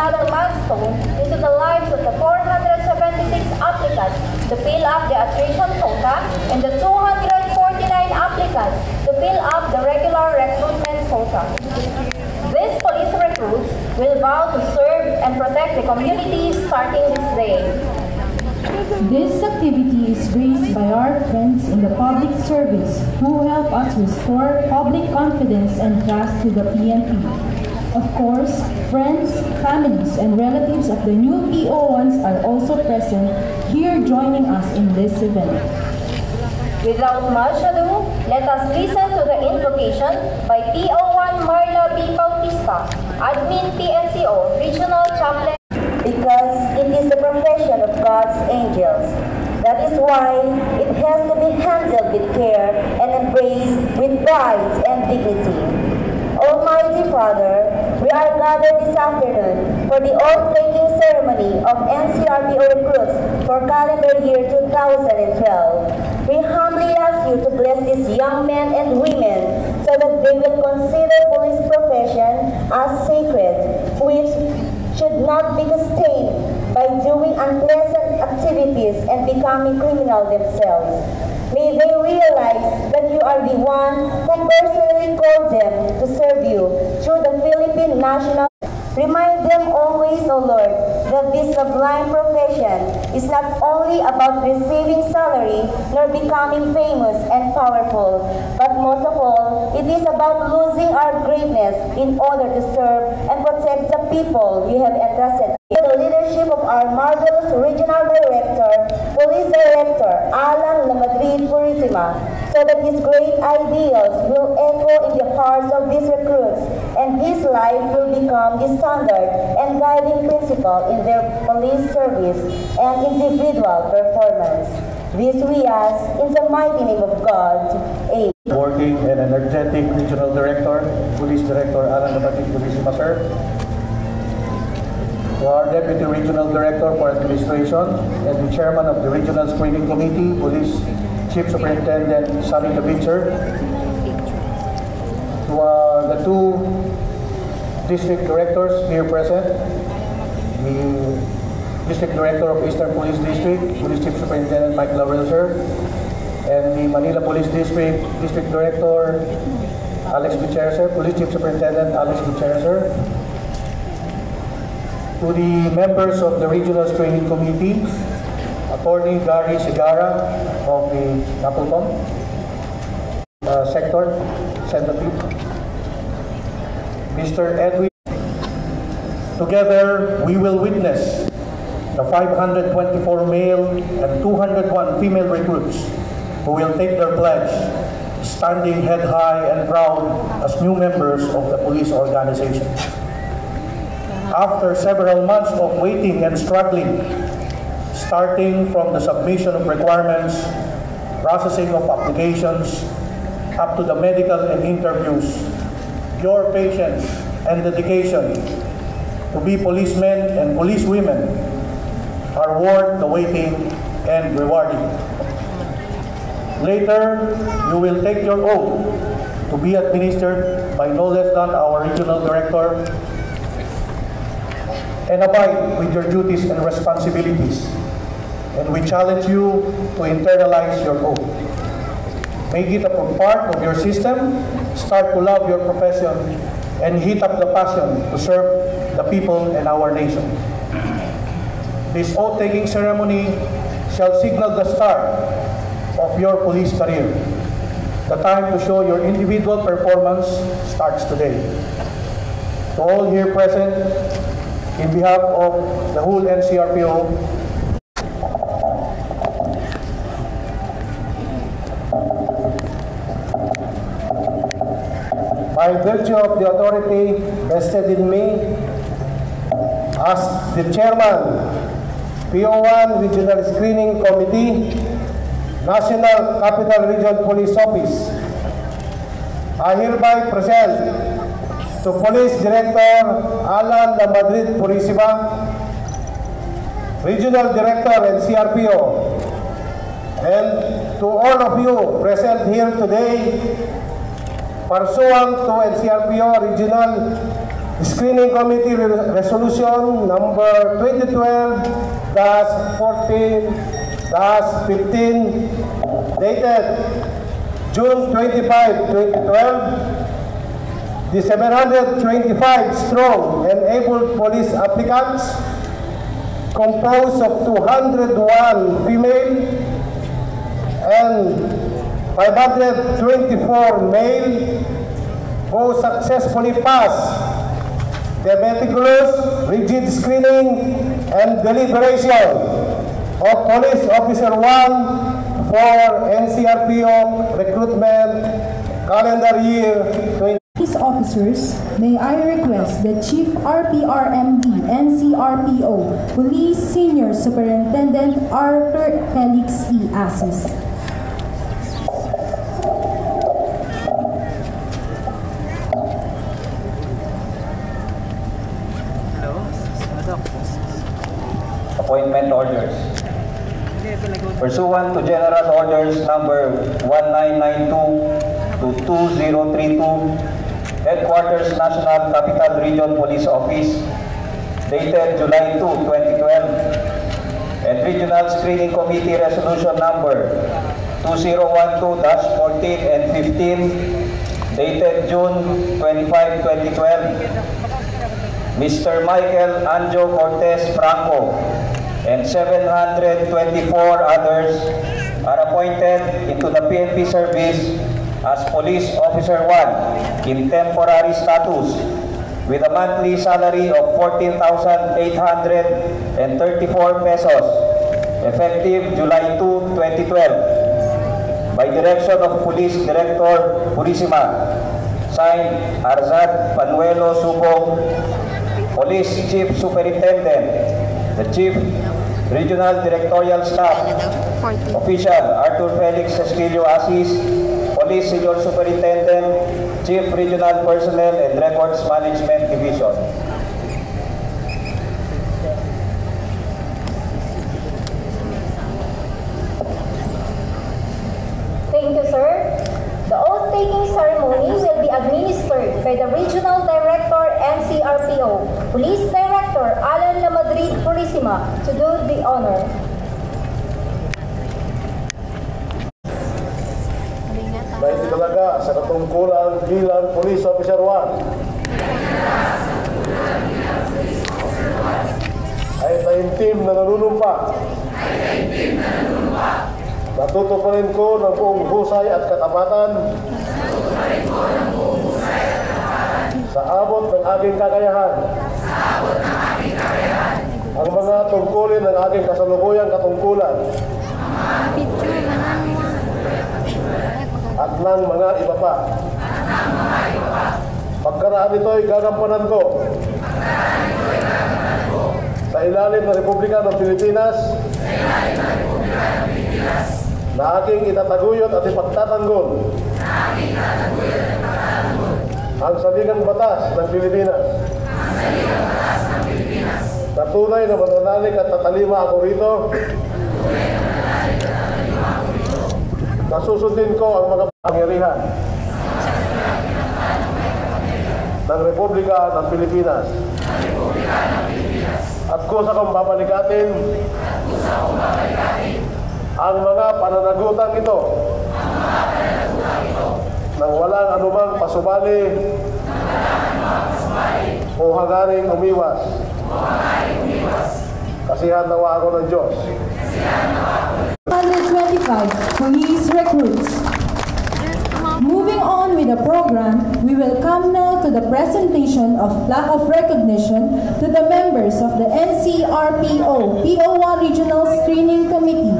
another milestone into the lives of the 476 applicants to fill up the attrition quota and the 249 applicants to fill up the regular recruitment quota. These police recruits will vow to serve and protect the community starting this day. This activity is raised by our friends in the public service who help us restore public confidence and trust to the PNP. Of course, friends, families, and relatives of the new PO1s are also present here joining us in this event. Without much ado, let us listen to the invocation by PO1 Marla B. Bautista, Admin PNCO, Regional Chaplain. Because it is the profession of God's angels. That is why it has to be handled with care and embraced with pride and dignity. Almighty Father, we are gathered this afternoon for the oath-taking ceremony of NCRPO recruits for calendar year 2012. We humbly ask you to bless these young men and women so that they will consider police profession as sacred, which should not be sustained by doing unpleasant activities and becoming criminal themselves. May they realize that you are the one who personally called them to serve you through the Philippine National. Remind them always, O Lord, that this sublime profession is not only about receiving salary nor becoming famous and powerful, but most of all, it is about losing our greatness in order to serve and protect the people you have entrusted. With the leadership of our marvelous Regional Director, Police Director Alan Lamadrid Purisima, so that his great ideals will echo in the hearts of these recruits, and his life will become the standard and guiding principle in their police service and individual performance. This we ask in the mighty name of God. Amen. Working and energetic Regional Director, Police Director Alan Lamadrid Purisima, sir. To our Deputy Regional Director for Administration and the Chairman of the Regional Screening Committee, Police Chief Superintendent Sally Dabitzer. To the two District Directors here present, the District Director of Eastern Police District, Police Chief Superintendent Mike Laurel, sir, and the Manila Police District, District Director Alex Gutierrez, sir, Police Chief Superintendent Alex Gutierrez, sir. To the members of the Regional Screening Committee, Attorney Gary Sigara of the Napolcom Sector, Centipede, Mr. Edwin. Together, we will witness the 524 male and 201 female recruits who will take their pledge, standing head high and proud as new members of the police organization. After several months of waiting and struggling, starting from the submission of requirements, processing of applications, up to the medical and interviews, your patience and dedication to be policemen and policewomen are worth the waiting and rewarding. Later, you will take your oath to be administered by no less than our Regional Director and abide with your duties and responsibilities. And we challenge you to internalize your oath. Make it a part of your system, start to love your profession, and heat up the passion to serve the people and our nation. This oath-taking ceremony shall signal the start of your police career. The time to show your individual performance starts today. To all here present, in behalf of the whole NCRPO, by virtue of the authority vested in me as the Chairman, PO1 Regional Screening Committee, National Capital Region Police Office, I hereby present to Police Director Alan Lamadrid Purisima, Regional Director NCRPO, and to all of you present here today, pursuant to NCRPO Regional Screening Committee Resolution number 2012-14-15 dated June 25, 2012. The 725 strong and able police applicants composed of 201 female and 524 male who successfully passed the meticulous, rigid screening and deliberation of Police Officer 1 for NCRPO recruitment calendar year 20. Police officers, may I request the Chief RPRMD NCRPO Police Senior Superintendent Arthur Felix E. Asis. Appointment orders. Pursuant to General Orders number 1992 to 2032, Headquarters National Capital Region Police Office, dated July 2, 2012, and Regional Screening Committee Resolution number 2012-14 and 15, dated June 25, 2012, Mr. Michael Anjo Cortez Franco and 724 others are appointed into the PNP service as Police Officer 1 in temporary status with a monthly salary of 14,834 pesos effective July 2, 2012 by direction of Police Director Purisima, signed Arzad Panuelo Subong, Police Chief Superintendent, the Chief Regional Directorial Staff, Official Arthur Felix Castillo Asis, Police Senior Superintendent, Chief Regional Personnel and Records Management Division. Thank you, sir. The oath-taking ceremony will be administered by the Regional Director, NCRPO, Police Director Alan Lamadrid Purisima to do the honor. May italaga sa katungkulan bilang Police Officer 1 ay taimtim na nanunumpa. Natutuparin ko ng buong husay at katapatan sa abot ng aking kakayahan ang mga tungkulin ng aking kasalukuyang katungkulan at ng mga iba pa. Pagkaraan nito'y gagampanan ko sa ilalim ng Republika ng Pilipinas na aking itataguyod at ipagtatanggol ang saligang batas ng Pilipinas. Na tunay na mananalig at tatalima ako rito. Nasusundin ko ang mga pangyarihan ng Republika ng Pilipinas. At kusa kong babalikatin ang mga pananagutan ito nang walang anumang pasubali o hangaring umiwas. Kasihan nawa ako ng Diyos. 125 police recruits. Moving on with the program, we will come now to the presentation of plaque of recognition to the members of the NCRPO PO1 Regional Screening Committee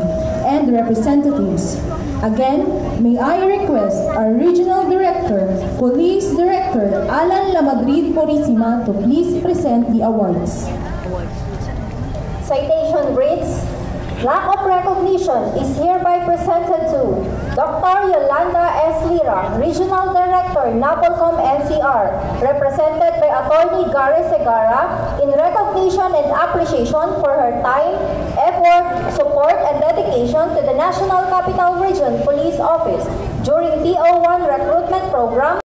and representatives. Again, may I request our Regional Director, Police Director Alan Lamadrid Purisima to please present the awards. Citation reads, plaque of recognition is hereby presented to Dr. Yolanda S. Lira, Regional Director, NAPOLCOM NCR, represented by Attorney Gary Segarra, in recognition and appreciation for her time, effort, support, and dedication to the National Capital Region Police Office during PO1 recruitment program